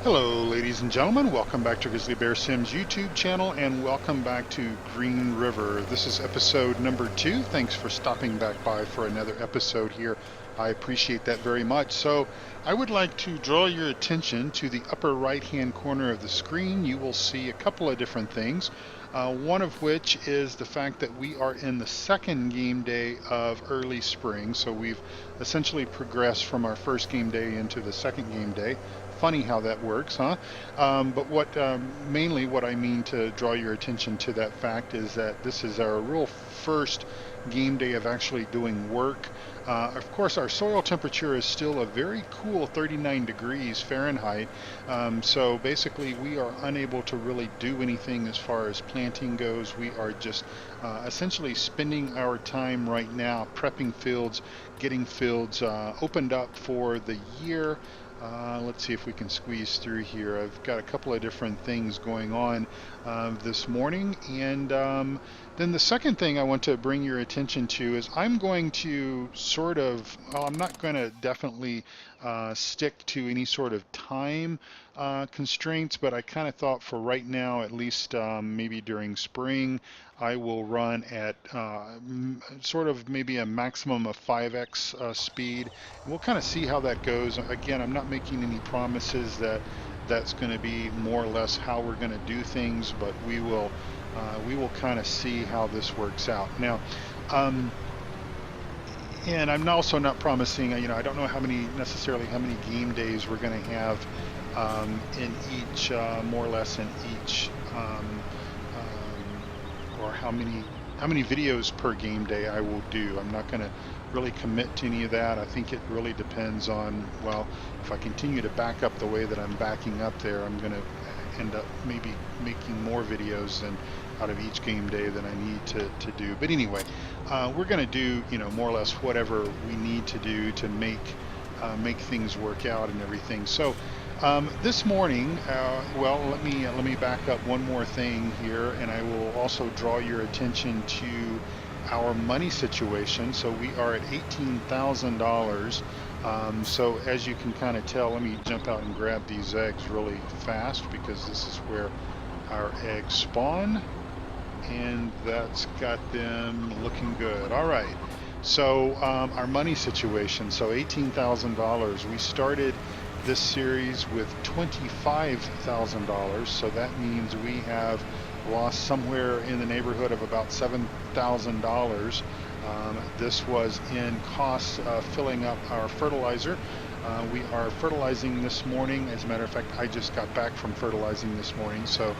Hello, ladies and gentlemen. Welcome back to Grizzly Bear Sims YouTube channel, and welcome back to Green River. This is episode number 2. Thanks for stopping back by for another episode here. I appreciate that very much. So I would like to draw your attention to the upper right-hand corner of the screen. You will see a couple of different things. One of which is the fact that we are in the second game day of early spring. So we've essentially progressed from our first game day into the second game day. Funny how that works, huh? But what mainly what I mean to draw your attention to that fact is that this is our real first game day of actually doing work. Of course, our soil temperature is still a very cool 39 degrees Fahrenheit. So basically, we are unable to really do anything as far as planting goes. We are just essentially spending our time right now prepping fields, getting fields opened up for the year. Let's see if we can squeeze through here. I've got a couple of different things going on this morning. And then the second thing I want to bring your attention to is I'm going to sort of, well, I'm not going to definitely stick to any sort of time constraints, but I kind of thought for right now, at least maybe during spring, I will run at sort of maybe a maximum of 5x speed. And we'll kind of see how that goes. Again, I'm not making any promises that that's going to be more or less how we're going to do things, but we will kind of see how this works out. Now, um, and I'm also not promising, I don't know how many necessarily how many game days we're going to have in each, more or less in each, or how many videos per game day I will do. I'm not going to really commit to any of that. I think it really depends on, well, if I continue to back up the way that I'm backing up there, I'm going to end up maybe making more videos than out of each game day than I need to do. But anyway, we're going to do, more or less whatever we need to do to make things work out and everything. So this morning, well, let me back up one more thing here, and I will also draw your attention to our money situation. So we are at $18,000. So as you can kind of tell, let me jump out and grab these eggs really fast because this is where our eggs spawn, and that's got them looking good. All right. So our money situation. So $18,000. We started this series with $25,000. So that means we have lost somewhere in the neighborhood of about $7,000. This was in costs of filling up our fertilizer. We are fertilizing this morning. As a matter of fact, I just got back from fertilizing this morning. So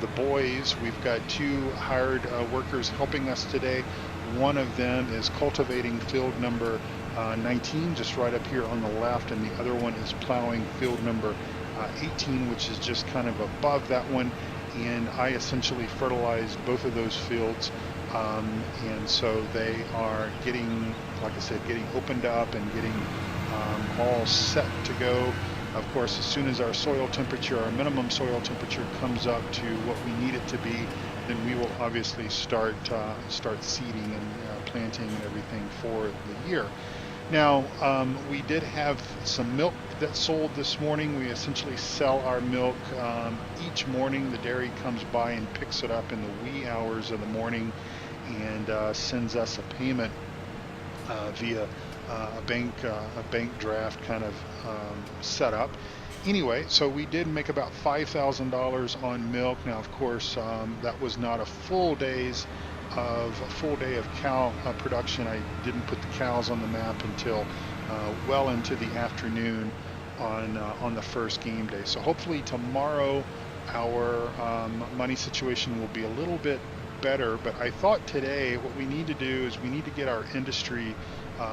the boys, we've got 2 hired workers helping us today. One of them is cultivating field number 19, just right up here on the left, and the other one is plowing field number 18, which is just kind of above that one. And I essentially fertilized both of those fields. And so they are getting, like I said, getting opened up and getting all set to go. Of course, as soon as our soil temperature, our minimum soil temperature comes up to what we need it to be, then we will obviously start seeding and planting and everything for the year. Now, we did have some milk that sold this morning. We essentially sell our milk each morning. The dairy comes by and picks it up in the wee hours of the morning and sends us a payment via a bank draft kind of setup. Anyway, so we did make about $5,000 on milk. Now, of course, that was not a full day of cow production. I didn't put the cows on the map until well into the afternoon on the first game day. So hopefully tomorrow our money situation will be a little bit better. But I thought today what we need to do is we need to get our industry,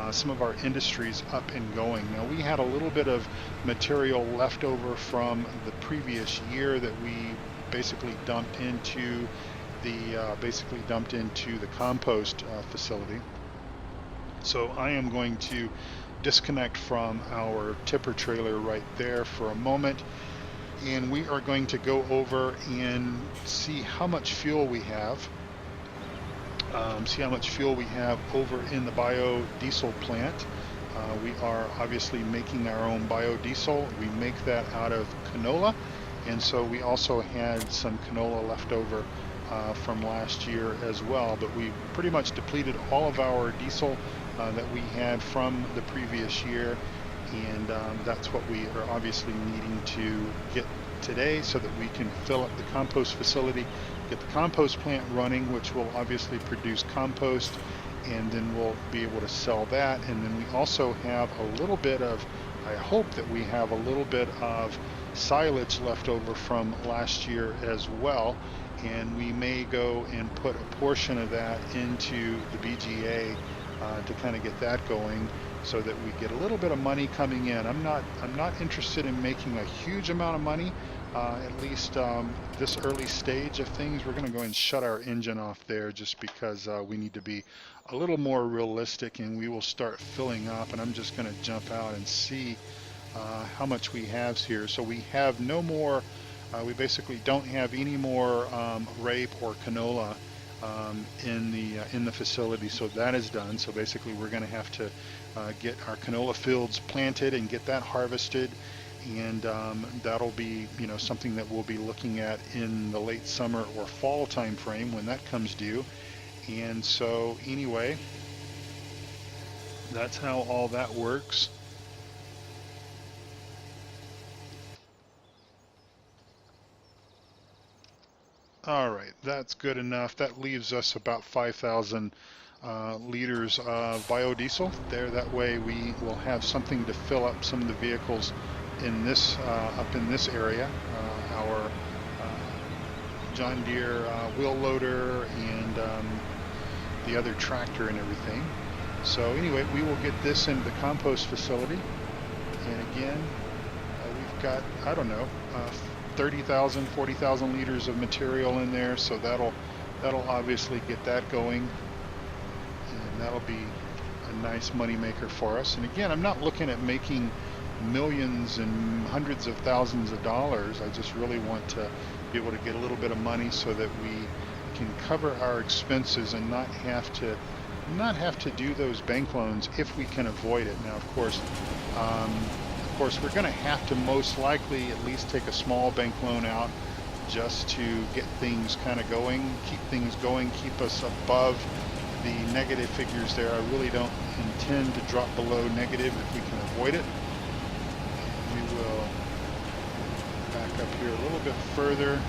some of our industries up and going. Now, we had a little bit of material left over from the previous year that we basically dumped into the compost facility. So I am going to disconnect from our tipper trailer right there for a moment, and we are going to go over and see how much fuel we have. over in the biodiesel plant. We are obviously making our own biodiesel. We make that out of canola, and so we also had some canola left over from last year as well, but we pretty much depleted all of our diesel that we had from the previous year, and that's what we are obviously needing to get today so that we can fill up the compost facility, get the compost plant running, which will obviously produce compost, and then we'll be able to sell that. And then we also have a little bit of, I hope that we have a little bit of silage left over from last year as well, and we may go and put a portion of that into the BGA to kind of get that going, so that we get a little bit of money coming in. I'm not interested in making a huge amount of money, at least this early stage of things. We're going to go and shut our engine off there just because we need to be a little more realistic, and we will start filling up. And I'm just going to jump out and see how much we have here. So we have no more, we basically don't have any more rape or canola in the facility, so that is done. So basically we're going to have to get our canola fields planted and get that harvested, and that'll be, you know, something that we'll be looking at in the late summer or fall time frame when that comes due. And so anyway, that's how all that works. All right, that's good enough. That leaves us about 5,000 liters of biodiesel there. That way we will have something to fill up some of the vehicles in this up in this area. Our John Deere wheel loader and the other tractor and everything. So anyway, we will get this into the compost facility. And again, we've got, I don't know, 30,000, 40,000 liters of material in there, so that'll obviously get that going, and that'll be a nice money maker for us. And again, I'm not looking at making millions and hundreds of thousands of dollars. I just really want to be able to get a little bit of money so that we can cover our expenses and not have to do those bank loans if we can avoid it. Now, of course, we're going to have to most likely at least take a small bank loan out just to get things kind of going, keep us above the negative figures there. I really don't intend to drop below negative if we can avoid it. We will back up here a little bit further.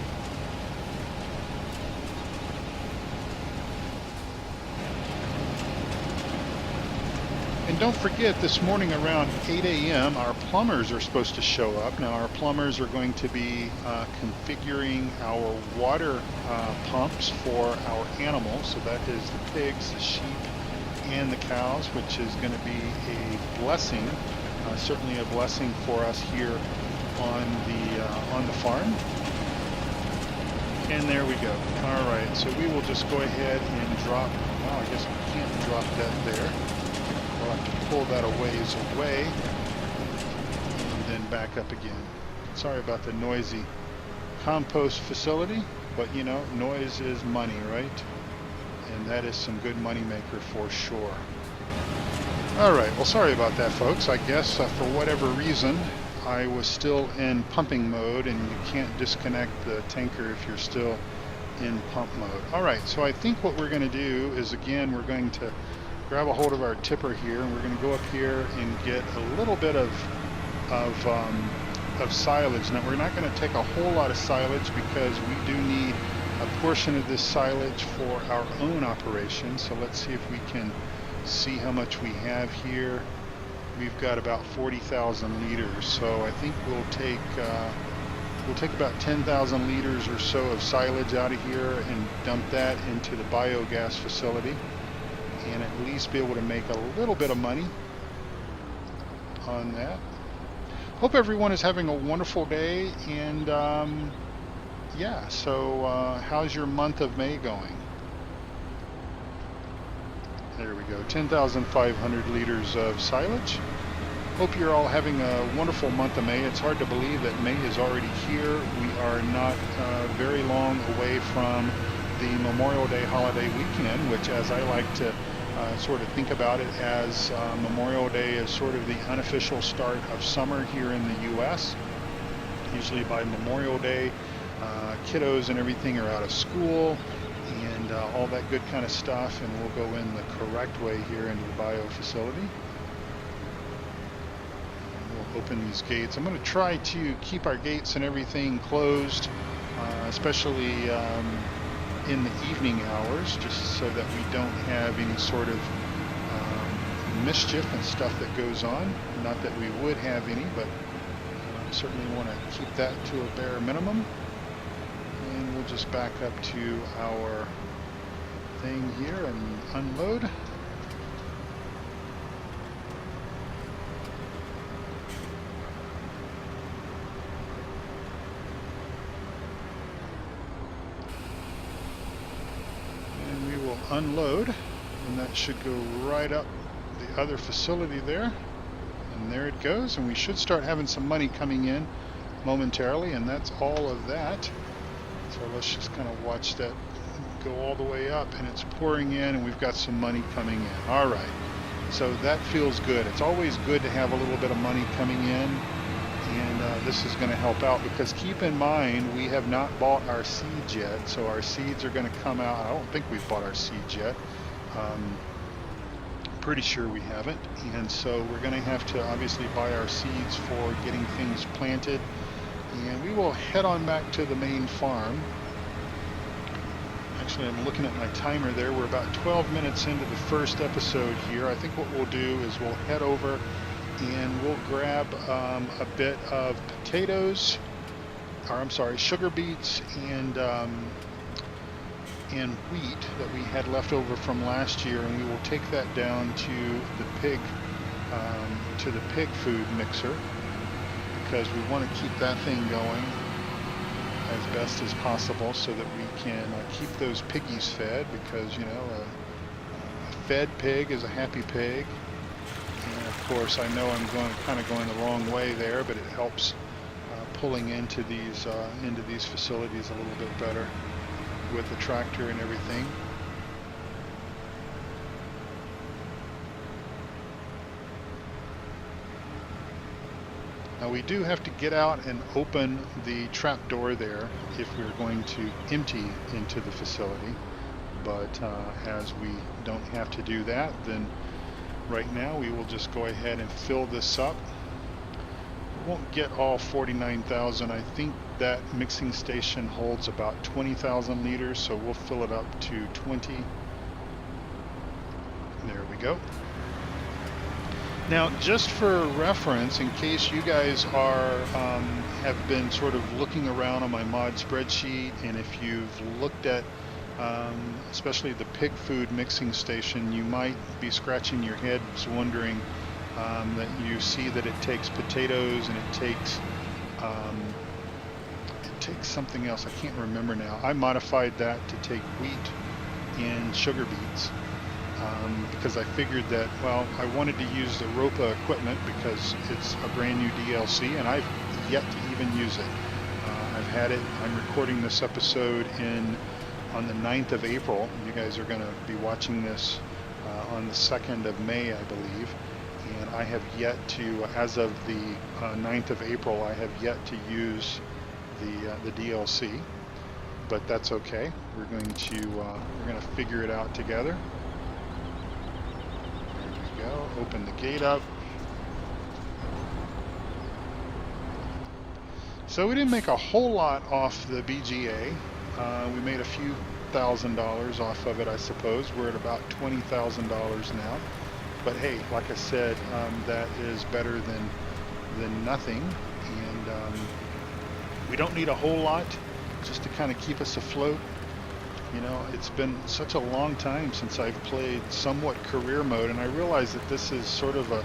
And don't forget, this morning around 8 a.m. our plumbers are supposed to show up. Now our plumbers are going to be configuring our water pumps for our animals. So that is the pigs, the sheep, and the cows, which is going to be a blessing, certainly a blessing for us here on the farm. And there we go. All right, so we will just go ahead and drop. Well, I guess we can't drop that there. We'll have to pull that a ways away and then back up again. Sorry about the noisy compost facility, but you know, noise is money, right? And that is some good money maker for sure. All right, well, sorry about that, folks. I guess for whatever reason, I was still in pumping mode, and you can't disconnect the tanker if you're still in pump mode. All right, so I think what we're going to do is, again, we're going to grab a hold of our tipper here, and we're going to go up here and get a little bit of silage. Now, we're not going to take a whole lot of silage because we do need a portion of this silage for our own operation. So let's see if we can see how much we have here. We've got about 40,000 liters. So I think we'll take about 10,000 liters or so of silage out of here and dump that into the biogas facility, and at least be able to make a little bit of money on that. Hope everyone is having a wonderful day, and yeah, so how's your month of May going? There we go, 10,500 liters of silage. Hope you're all having a wonderful month of May. It's hard to believe that May is already here. We are not very long away from the Memorial Day holiday weekend, which, as I like to sort of think about it as Memorial Day is sort of the unofficial start of summer here in the U.S. Usually by Memorial Day, kiddos and everything are out of school and all that good kind of stuff, and we'll go in the correct way here into the bio facility. And we'll open these gates. I'm going to try to keep our gates and everything closed, especially in the evening hours, just so that we don't have any sort of mischief and stuff that goes on. Not that we would have any, but certainly want to keep that to a bare minimum. And we'll just back up to our thing here and unload. And we will unload, and that should go right up the other facility there. And there it goes, and we should start having some money coming in momentarily, and that's all of that. So let's just kind of watch that go all the way up, and it's pouring in, and we've got some money coming in. All right, so that feels good. It's always good to have a little bit of money coming in, and this is going to help out, because keep in mind we have not bought our seeds yet, so our seeds are going to come out. I don't think we've bought our seeds yet. Pretty sure we haven't, and so we're going to have to obviously buy our seeds for getting things planted. And we will head on back to the main farm. Actually, I'm looking at my timer there. We're about 12 minutes into the first episode here. I think what we'll do is we'll head over and we'll grab a bit of potatoes, or I'm sorry, sugar beets and wheat that we had left over from last year, and we will take that down to the pig food mixer, because we want to keep that thing going as best as possible so that we can keep those piggies fed, because, you know, a fed pig is a happy pig. And of course, I know I'm kind of going the wrong way there, but it helps pulling into these facilities a little bit better with the tractor and everything. Now we do have to get out and open the trap door there if we're going to empty into the facility, but as we don't have to do that, then right now we will just go ahead and fill this up. We won't get all 49,000. I think that mixing station holds about 20,000 liters, so we'll fill it up to 20. There we go. Now, just for reference, in case you guys have been sort of looking around on my mod spreadsheet, and if you've looked at especially the pig food mixing station, you might be scratching your heads wondering that you see that it takes potatoes and it takes something else. I can't remember now. I modified that to take wheat and sugar beets. Because I figured that, well, I wanted to use the ROPA equipment because it's a brand new DLC, and I've yet to even use it. I've had it. I'm recording this episode on the 9th of April. You guys are going to be watching this on the 2nd of May, I believe. And I have yet to, as of the 9th of April, I have yet to use the DLC. But that's okay. We're going to figure it out together. Open the gate up. So we didn't make a whole lot off the BGA. We made a few $1,000s off of it, I suppose. We're at about $20,000 now. But hey, like I said, that is better than nothing. And we don't need a whole lot just to kind of keep us afloat. You know, it's been such a long time since I've played somewhat career mode, and I realize that this is sort of a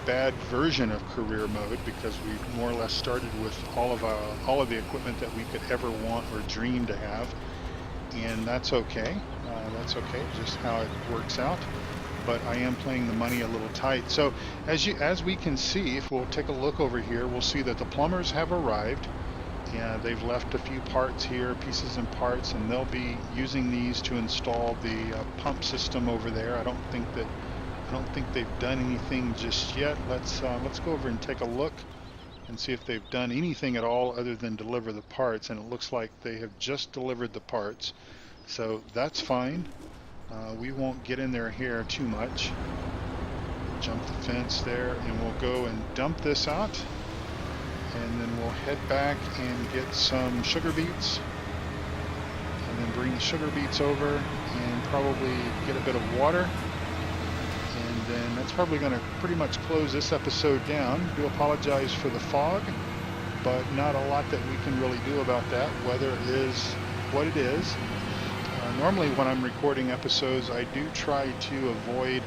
bad version of career mode, because we more or less started with all of the equipment that we could ever want or dream to have, and that's okay. That's okay, just how it works out. But I am playing the money a little tight. So as we can see, if we'll take a look over here, we'll see that the plumbers have arrived. Yeah, they've left a few parts here, pieces and parts, and they'll be using these to install the pump system over there. I don't think they've done anything just yet. Let's go over and take a look and see if they've done anything at all other than deliver the parts. And it looks like they have just delivered the parts, so that's fine. We won't get in their hair too much. Jump the fence there, and we'll go and dump this out. And then we'll head back and get some sugar beets, and then bring the sugar beets over and probably get a bit of water. And then that's probably going to pretty much close this episode down. I do apologize for the fog, but not a lot that we can really do about that. Weather is what it is. Normally when I'm recording episodes, I do try to avoid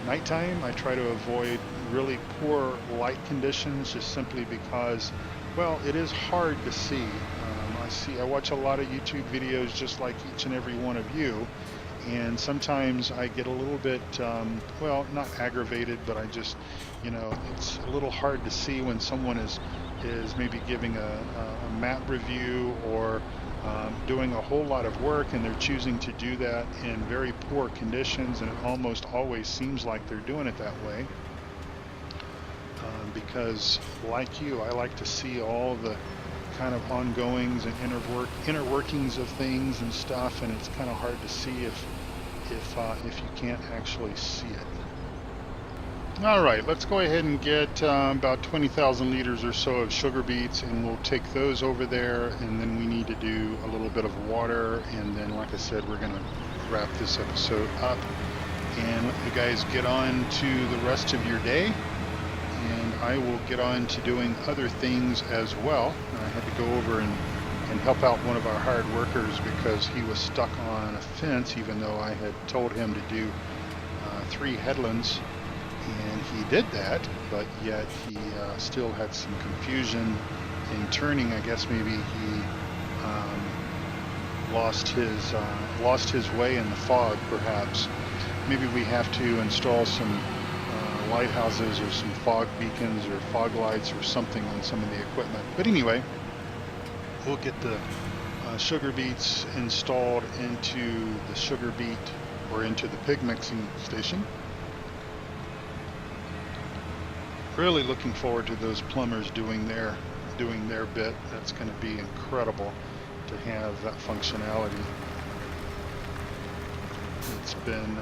nighttime. I try to avoid really poor light conditions, just simply because, well, it is hard to see. I watch a lot of YouTube videos just like each and every one of you, and sometimes I get a little bit, well, not aggravated, but I just, it's a little hard to see when someone is maybe giving a map review or doing a whole lot of work, and they're choosing to do that in very poor conditions, and it almost always seems like they're doing it that way. Because, like you, I like to see all the kind of ongoings and inner workings of things and stuff, and it's kind of hard to see if you can't actually see it. All right, let's go ahead and get about 20,000 liters or so of sugar beets, and we'll take those over there, and then we need to do a little bit of water, and then, like I said, we're going to wrap this episode up and let you guys get on to the rest of your day. And I will get on to doing other things as well. I had to go over and help out one of our hired workers because he was stuck on a fence, even though I had told him to do 3 headlands, and he did that, but yet he still had some confusion in turning. I guess maybe he lost his way in the fog, perhaps. Maybe we have to install some lighthouses or some fog beacons or fog lights or something on some of the equipment. But anyway, we'll get the sugar beets installed into the sugar beet or into the pig mixing station. Really looking forward to those plumbers doing their bit. That's going to be incredible to have that functionality. It's been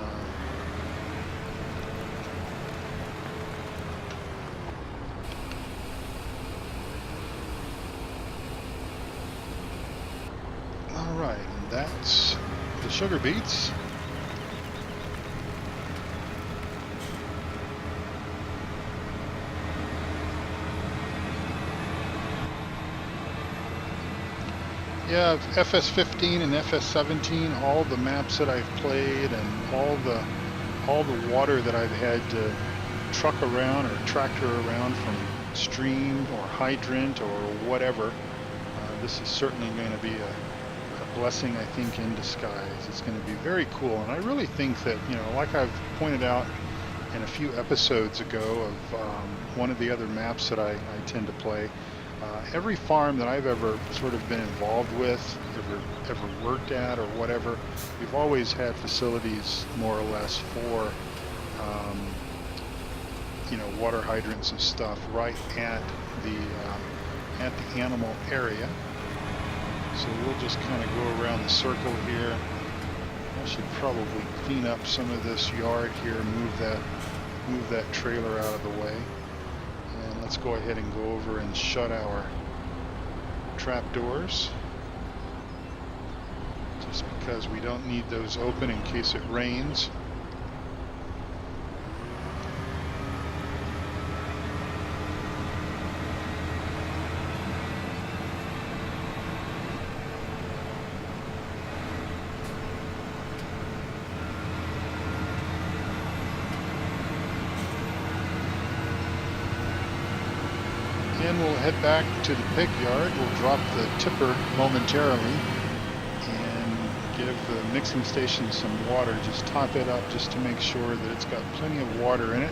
all right, and that's the sugar beets. Yeah, FS15 and FS17, all the maps that I've played and all the water that I've had to truck around or tractor around from stream or hydrant or whatever, this is certainly going to be a blessing, I think, in disguise. It's going to be very cool, and I really think that, like I've pointed out in a few episodes ago of one of the other maps that I tend to play, every farm that I've ever sort of been involved with, ever worked at or whatever, we've always had facilities more or less for water hydrants and stuff right at the animal area. So we'll just kind of go around the circle here. I should probably clean up some of this yard here, move that trailer out of the way. And let's go ahead and go over and shut our trap doors, just because we don't need those open in case it rains. And we'll head back to the pig yard. We'll drop the tipper momentarily and give the mixing station some water. Just top it up just to make sure that it's got plenty of water in it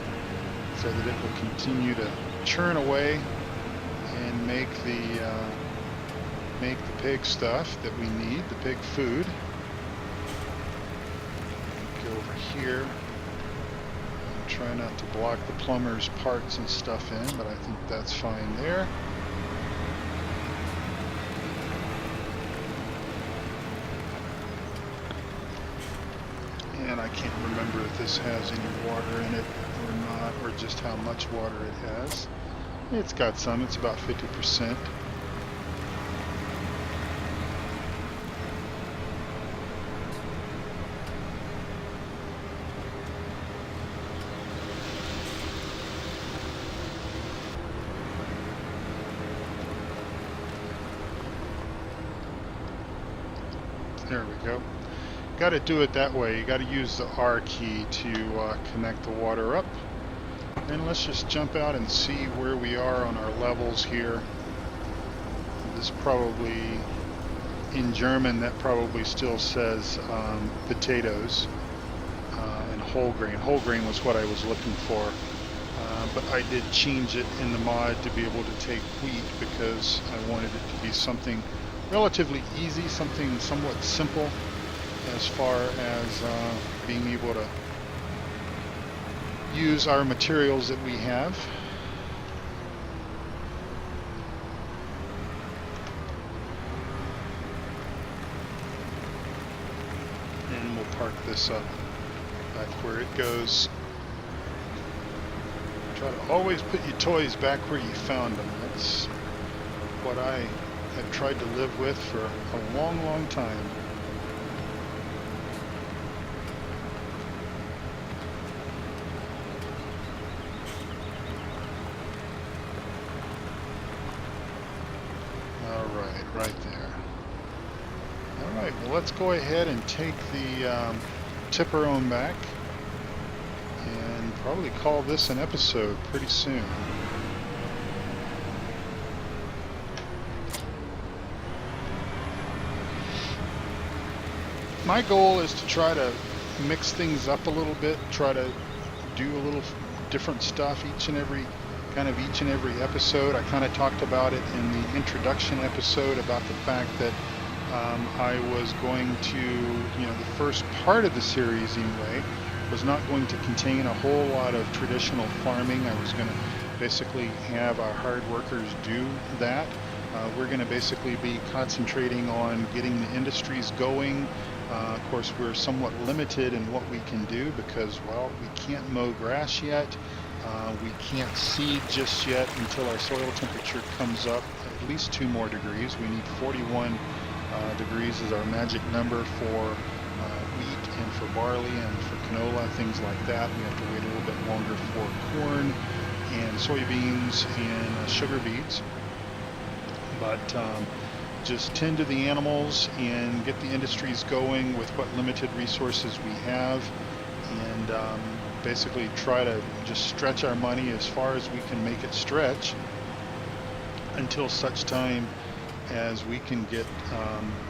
so that it will continue to churn away and make the make the pig stuff that we need, the pig food. Go over here. Try not to block the plumber's parts and stuff in, but I think that's fine there. And I can't remember if this has any water in it or not, or just how much water it has. It's got some, it's about 50%. There we go. Got to do it that way. You got to use the R key to connect the water up. And let's just jump out and see where we are on our levels here. This probably, in German, that probably still says potatoes and whole grain. Whole grain was what I was looking for. But I did change it in the mod to be able to take wheat because I wanted it to be something relatively easy, something somewhat simple as far as being able to use our materials that we have. And we'll park this up back where it goes. Try to always put your toys back where you found them. That's what I have tried to live with for a long, long time. Alright, right there. Alright, well let's go ahead and take the tipper on back and probably call this an episode pretty soon. My goal is to try to mix things up a little bit, try to do a little different stuff each and every episode. I kind of talked about it in the introduction episode about the fact that I was going to, the first part of the series anyway, was not going to contain a whole lot of traditional farming. I was going to basically have our hard workers do that. We're going to basically be concentrating on getting the industries going. Of course, we're somewhat limited in what we can do because, well, we can't mow grass yet. We can't seed just yet until our soil temperature comes up at least 2 more degrees. We need 41 degrees is our magic number for wheat and for barley and for canola, things like that. We have to wait a little bit longer for corn and soybeans and sugar beets. But just tend to the animals and get the industries going with what limited resources we have, and basically try to just stretch our money as far as we can make it stretch until such time as we can get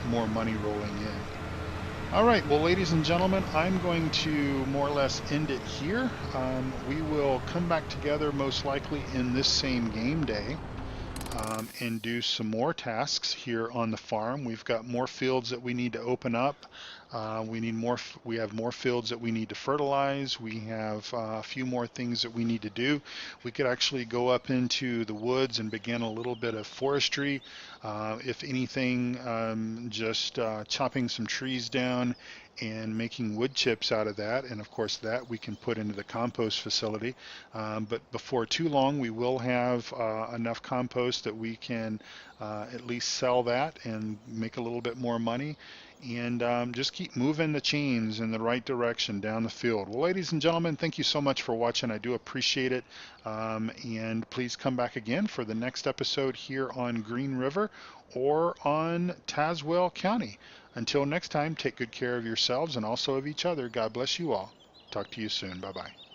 more money rolling in. All right, well, ladies and gentlemen, I'm going to more or less end it here. We will come back together most likely in this same game day and do some more tasks here on the farm. We've got more fields that we need to open up. We have more fields that we need to fertilize. We have a few more things that we need to do. We could actually go up into the woods and begin a little bit of forestry. If anything, just chopping some trees down and making wood chips out of that, and of course that we can put into the compost facility. But before too long we will have enough compost that we can at least sell that and make a little bit more money, and just keep moving the chains in the right direction down the field. Well, ladies and gentlemen, thank you so much for watching. I do appreciate it, and please come back again for the next episode here on Green River or on Tazewell County. Until next time, take good care of yourselves and also of each other. God bless you all. Talk to you soon. Bye-bye.